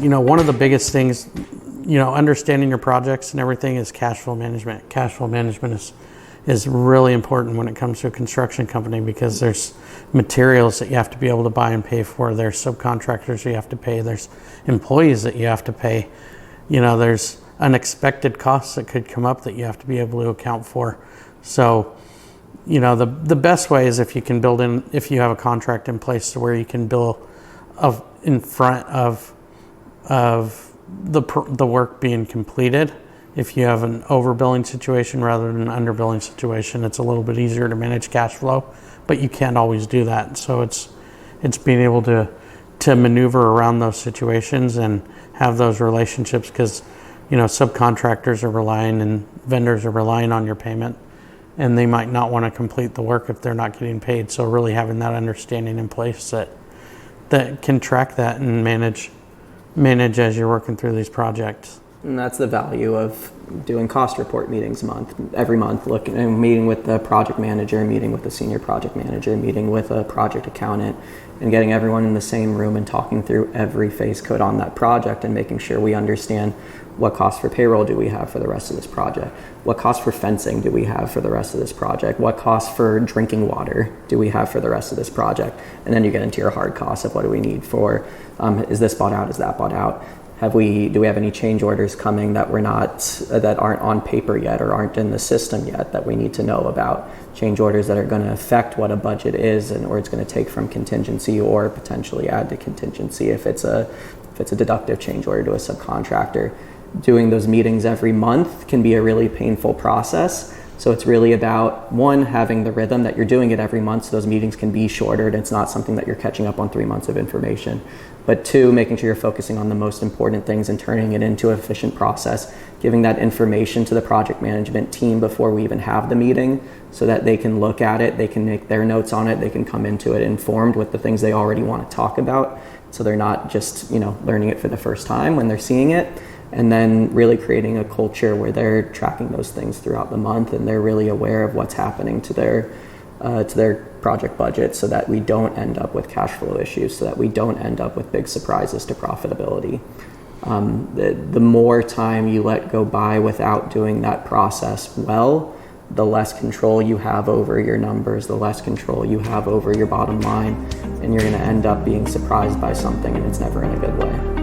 one of the biggest things, understanding your projects and everything is cash flow management. Cash flow management is really important when it comes to a construction company, because there's materials that you have to be able to buy and pay for. There's subcontractors you have to pay. There's employees that you have to pay. There's unexpected costs that could come up that you have to be able to account for. So, the best way is if you have a contract in place to where you can bill in front of the work being completed. If you have an overbilling situation rather than an underbilling situation, it's a little bit easier to manage cash flow, but you can't always do that. So it's being able to maneuver around those situations and have those relationships, because subcontractors are relying and vendors are relying on your payment, and they might not want to complete the work if they're not getting paid. So really having that understanding in place that can track that and manage as you're working through these projects. And that's the value of doing cost report meetings every month, looking and meeting with the project manager, meeting with the senior project manager, meeting with a project accountant, and getting everyone in the same room and talking through every phase code on that project and making sure we understand what costs for payroll do we have for the rest of this project, what costs for fencing do we have for the rest of this project, what costs for drinking water do we have for the rest of this project, and then you get into your hard costs of what do we need for, is this bought out, is that bought out? Do we have any change orders coming that aren't on paper yet or aren't in the system yet that we need to know about? Change orders that are going to affect what a budget is or it's going to take from contingency or potentially add to contingency if it's a deductive change order to a subcontractor. Doing those meetings every month can be a really painful process. So it's really about, one, having the rhythm that you're doing it every month so those meetings can be shorter and it's not something that you're catching up on 3 months of information. But two, making sure you're focusing on the most important things and turning it into an efficient process, giving that information to the project management team before we even have the meeting so that they can look at it, they can make their notes on it, they can come into it informed with the things they already want to talk about. So they're not just, learning it for the first time when they're seeing it. And then really creating a culture where they're tracking those things throughout the month and they're really aware of what's happening to their project budget, so that we don't end up with cash flow issues, so that we don't end up with big surprises to profitability. The more time you let go by without doing that process well, the less control you have over your numbers, the less control you have over your bottom line, and you're going to end up being surprised by something, and it's never in a good way.